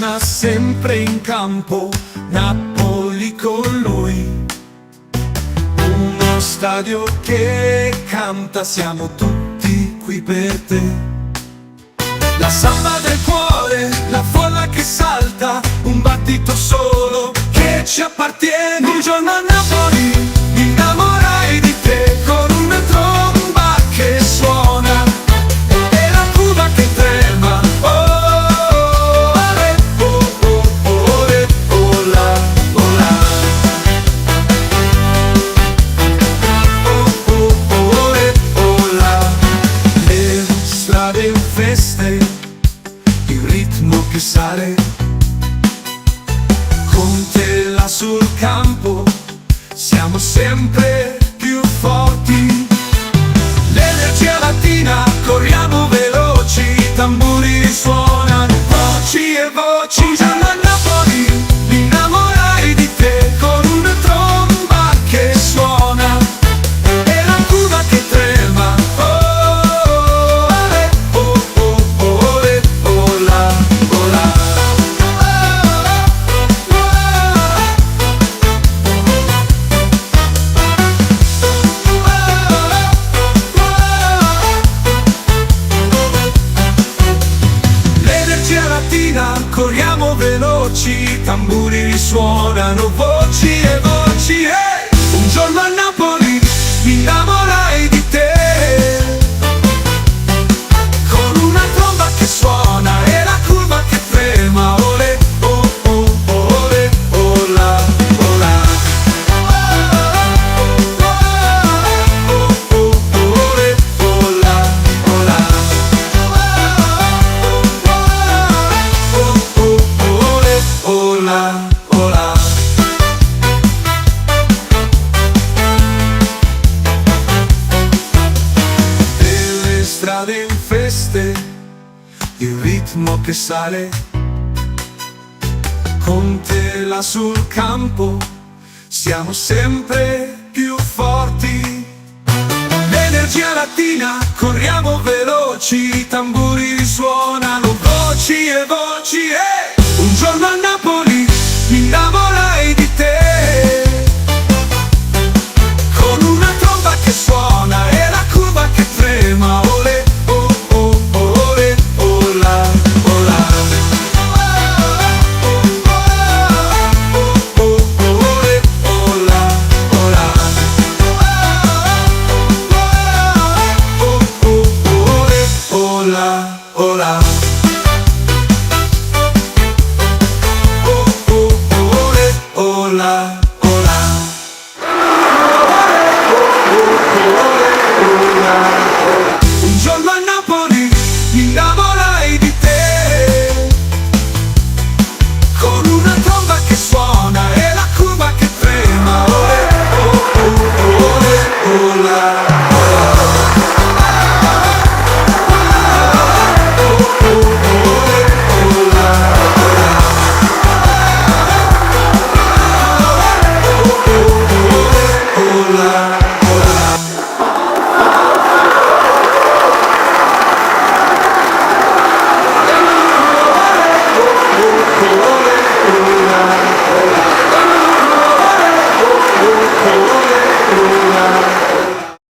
suona sempre in campo, Napoli con lui. Uno stadio che canta, siamo tutti qui per te. La samba del cuore, la folla che salta, un battito solo che ci appartiene. Un giorno a Napoli mi innamorai di te, con una tromba che suona e la Cuba che trema. Oh, ale, oh, oh, oh, le, oh, la, oh, la. Oh, oh, oh, le, oh, la. Le strade in feste, il ritmo che sale, con te là sul campo siamo sempre più forti. L'energia latina, corriamo veloci, i tamburi risuonano, voci e voci. Un giorno a Napoli mi innamorai di te, con una tromba che suona e la Cuba che trema. Oh, ale, oh, oh, oh, le, oh, la, oh, la. L'energia latina, corriamo veloci, i tamburi risuonano, voci e voci. Un giorno a Napoli mi innamorai di te, con una tromba che suona e la curva che trema. Ole, oh, oh, oh, le, oh, la, oh, la. Oh, oh, oh, le, oh, la, oh, la. Oh, oh, oh, le, oh, la, oh, la. Delle strade in feste, il ritmo che sale, con te là sul campo siamo sempre più forti. L'energia latina, corriamo veloci, i tamburi risuonano, voci e voci. Un giorno a Napoli mi innamorai di te, con una tromba che suona e la curva che trema. Ole, oh, oh, oh, le, oh, la, oh, la. Oh, oh, oh, le, oh, la, oh, la. Oh, oh, oh, le, oh, la, oh, la. Oh, oh, oh, le, oh, la.